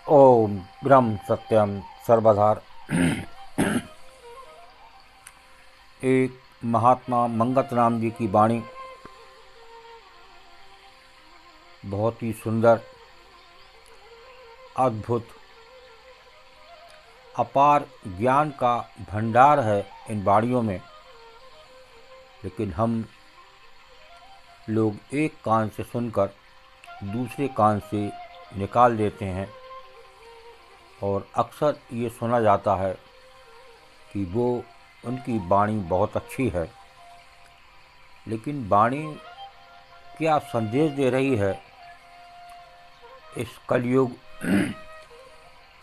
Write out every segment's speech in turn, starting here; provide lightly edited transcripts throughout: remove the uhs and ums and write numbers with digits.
ओम ब्रह्म सत्यम सर्वधार। एक महात्मा मंगत राम जी की वाणी बहुत ही सुंदर, अद्भुत, अपार ज्ञान का भंडार है इन वाणियों में। लेकिन हम लोग एक कान से सुनकर दूसरे कान से निकाल देते हैं और अक्सर ये सुना जाता है कि वो उनकी वाणी बहुत अच्छी है। लेकिन वाणी क्या संदेश दे रही है इस कलयुग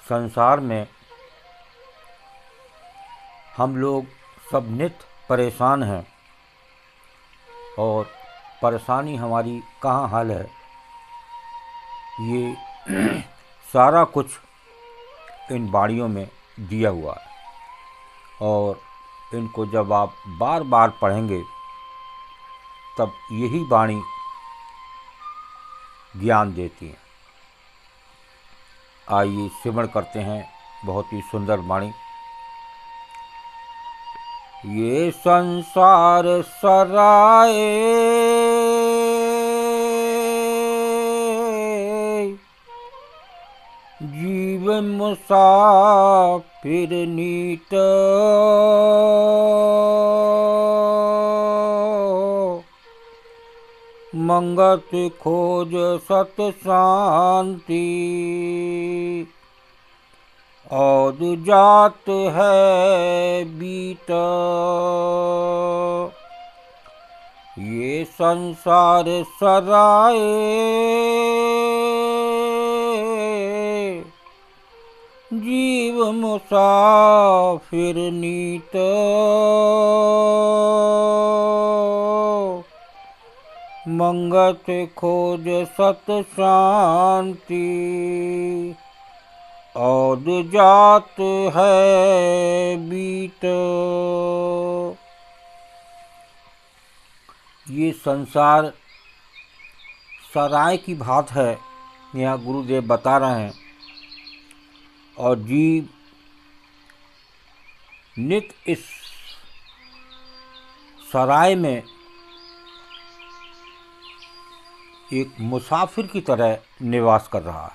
संसार में? हम लोग सब नित परेशान हैं और परेशानी हमारी कहाँ हल है, ये सारा कुछ इन वाणियों में दिया हुआ है। और इनको जब आप बार बार पढ़ेंगे तब यही वाणी ज्ञान देती है। आइए श्रवण करते हैं बहुत ही सुंदर वाणी। ये संसार सराय जीव मुसाफिर नीत, मंगत खोज सत शांति, और जात है बीत। ये संसार सराय जीव मुसाफिर नीत, मंगत खोज सत शांति, और जात है बीत। ये संसार सराय की बात है, यहाँ गुरुदेव बता रहे हैं। और जीव नित इस सराय में एक मुसाफिर की तरह निवास कर रहा है।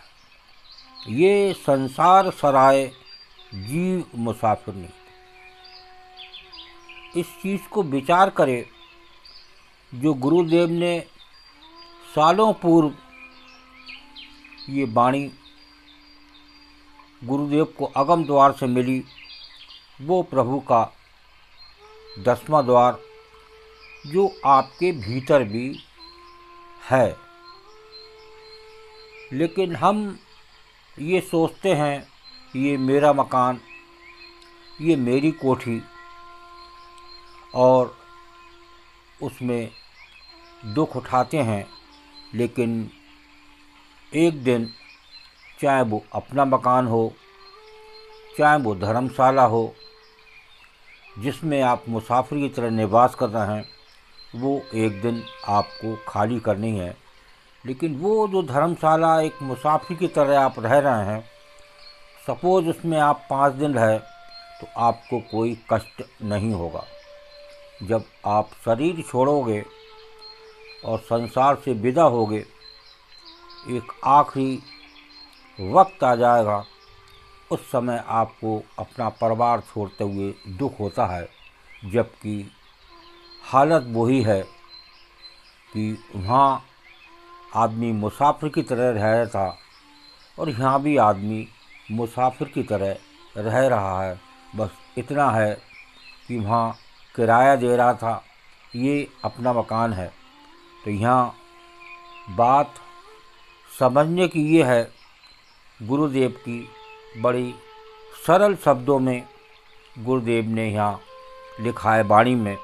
ये संसार सराय जीव मुसाफिर नहीं। इस चीज़ को विचार करें जो गुरुदेव ने सालों पूर्व ये वाणी गुरुदेव को अगम द्वार से मिली, वो प्रभु का 10वां द्वार जो आपके भीतर भी है। लेकिन हम ये सोचते हैं ये मेरा मकान, ये मेरी कोठी, और उसमें दुख उठाते हैं। लेकिन एक दिन चाहे वो अपना मकान हो, चाहे वो धर्मशाला हो जिसमें आप मुसाफिर की तरह निवास कर रहे हैं, वो एक दिन आपको खाली करनी है। लेकिन वो जो धर्मशाला एक मुसाफिर की तरह आप रह रहे हैं, सपोज उसमें आप 5 दिन रहे तो आपको कोई कष्ट नहीं होगा। जब आप शरीर छोड़ोगे और संसार से विदा होगे, एक आखिरी वक्त आ जाएगा, उस समय आपको अपना परिवार छोड़ते हुए दुख होता है। जबकि हालत वही है कि वहाँ आदमी मुसाफिर की तरह रह रहा था और यहाँ भी आदमी मुसाफिर की तरह रह रहा है। बस इतना है कि वहाँ किराया दे रहा था, ये अपना मकान है। तो यहाँ बात समझने की ये है, गुरुदेव की बड़ी सरल शब्दों में गुरुदेव ने यहाँ लिखा है वाणी में।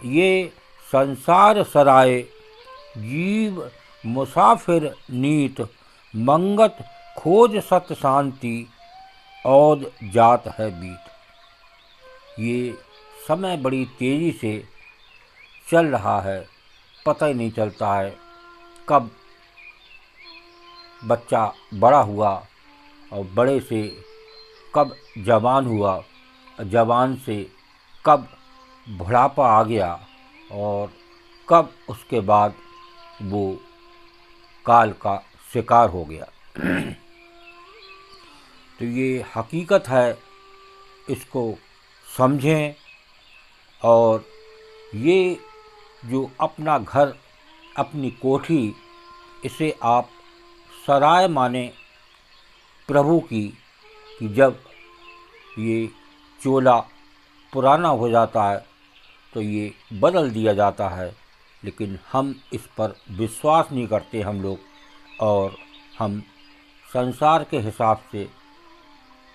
ये संसार सराय जीव मुसाफिर नीत, मंगत खोज सत शांति, और जात है बीत। ये समय बड़ी तेज़ी से चल रहा है, पता ही नहीं चलता है कब बच्चा बड़ा हुआ और बड़े से कब जवान हुआ, जवान से कब बुढ़ापा आ गया और कब उसके बाद वो काल का शिकार हो गया। तो ये हकीकत है, इसको समझें। और ये जो अपना घर, अपनी कोठी, इसे आप सराय माने प्रभु की, कि जब ये चोला पुराना हो जाता है तो ये बदल दिया जाता है। लेकिन हम इस पर विश्वास नहीं करते हम लोग, और हम संसार के हिसाब से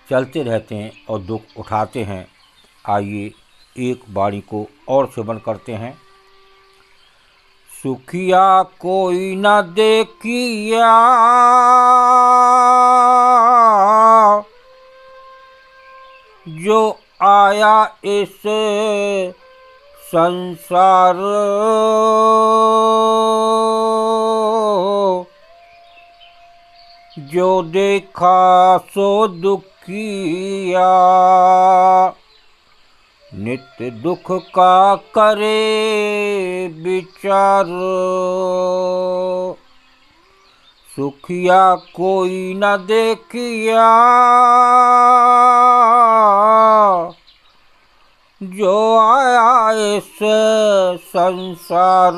चलते रहते हैं और दुख उठाते हैं। आइए एक वाणी को और श्रवण करते हैं। सुखिया कोई न देखिया, जो आया इस संसार, जो देखा सो दुखिया, नित्य दुख का करे विचार। सुखिया कोई न देखिया, जो आया इस संसार,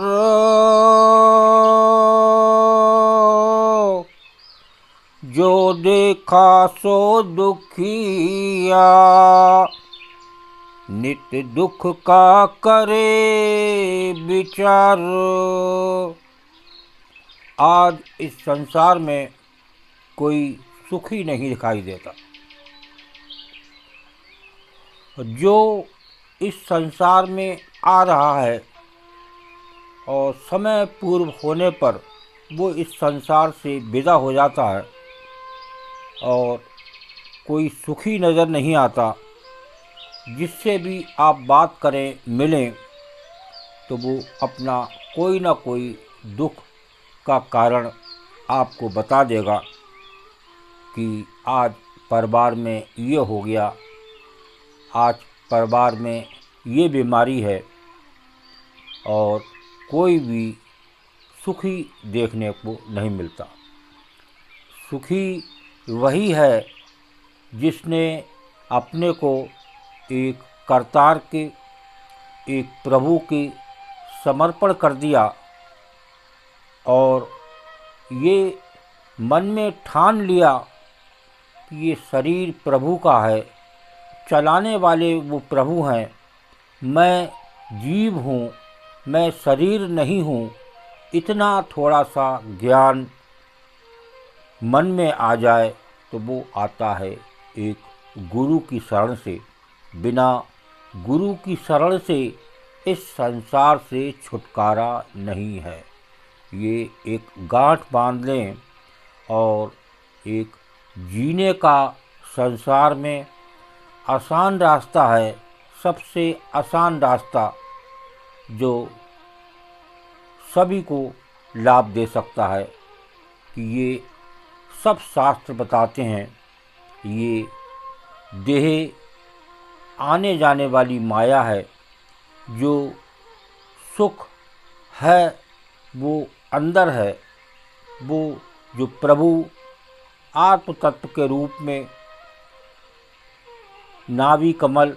जो देखा सो दुखिया, नित्य दुख का करे विचार। आज इस संसार में कोई सुखी नहीं दिखाई देता। जो इस संसार में आ रहा है और समय पूर्व होने पर वो इस संसार से विदा हो जाता है, और कोई सुखी नज़र नहीं आता। जिससे भी आप बात करें, मिलें, तो वो अपना कोई ना कोई दुख का कारण आपको बता देगा कि आज परिवार में ये हो गया, आज परिवार में ये बीमारी है। और कोई भी सुखी देखने को नहीं मिलता। सुखी वही है जिसने अपने को एक करतार के, एक प्रभु के समर्पण कर दिया, और ये मन में ठान लिया कि ये शरीर प्रभु का है, चलाने वाले वो प्रभु हैं, मैं जीव हूँ, मैं शरीर नहीं हूँ। इतना थोड़ा सा ज्ञान मन में आ जाए तो वो आता है एक गुरु की शरण से। बिना गुरु की शरण से इस संसार से छुटकारा नहीं है। ये एक गांठ बांध लें, और एक जीने का संसार में आसान रास्ता है, सबसे आसान रास्ता, जो सभी को लाभ दे सकता है। कि ये सब शास्त्र बताते हैं, ये देह आने जाने वाली माया है। जो सुख है वो अंदर है, वो जो प्रभु आत्म तत्व के रूप में नाभि कमल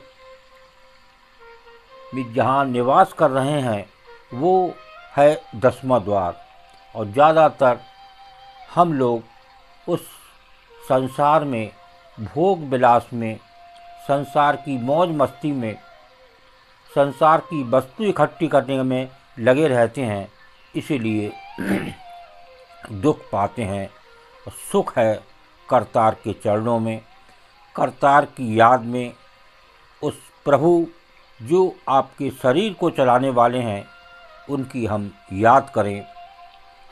में जहाँ निवास कर रहे हैं, वो है 10वां द्वार। और ज़्यादातर हम लोग उस संसार में, भोग विलास में, संसार की मौज मस्ती में, संसार की वस्तु इकट्ठी करने में लगे रहते हैं। इसीलिए दुख पाते हैं। और सुख है करतार के चरणों में, करतार की याद में, उस प्रभु जो आपके शरीर को चलाने वाले हैं, उनकी हम याद करें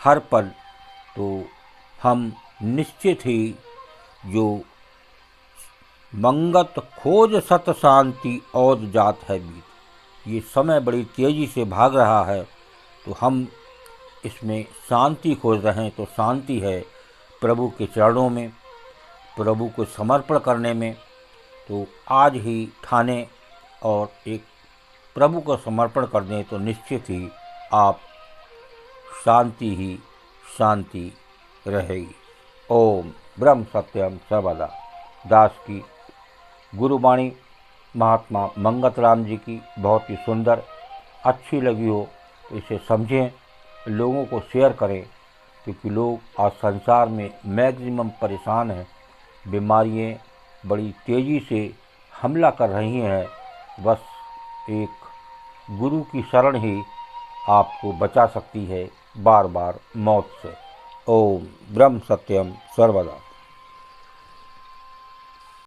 हर पल, तो हम निश्चित ही जो मंगत खोज सत शांति और जात है बीत, ये समय बड़ी तेज़ी से भाग रहा है, तो हम इसमें शांति खोज रहे हैं। तो शांति है प्रभु के चरणों में, प्रभु को समर्पण करने में, तो आज ही ठाने और एक प्रभु को समर्पण कर दें तो निश्चित ही आप शांति ही शांति रहेगी। ओम ब्रह्म सत्यम सर्वदा। दास की गुरुवाणी महात्मा मंगत राम जी की बहुत ही सुंदर, अच्छी लगी हो तो इसे समझें, लोगों को शेयर करें, क्योंकि लोग आज संसार में मैक्सिमम परेशान हैं। बीमारियाँ बड़ी तेज़ी से हमला कर रही हैं। बस एक गुरु की शरण ही आपको बचा सकती है बार बार मौत से। ओम ब्रह्म सत्यम सर्वदा।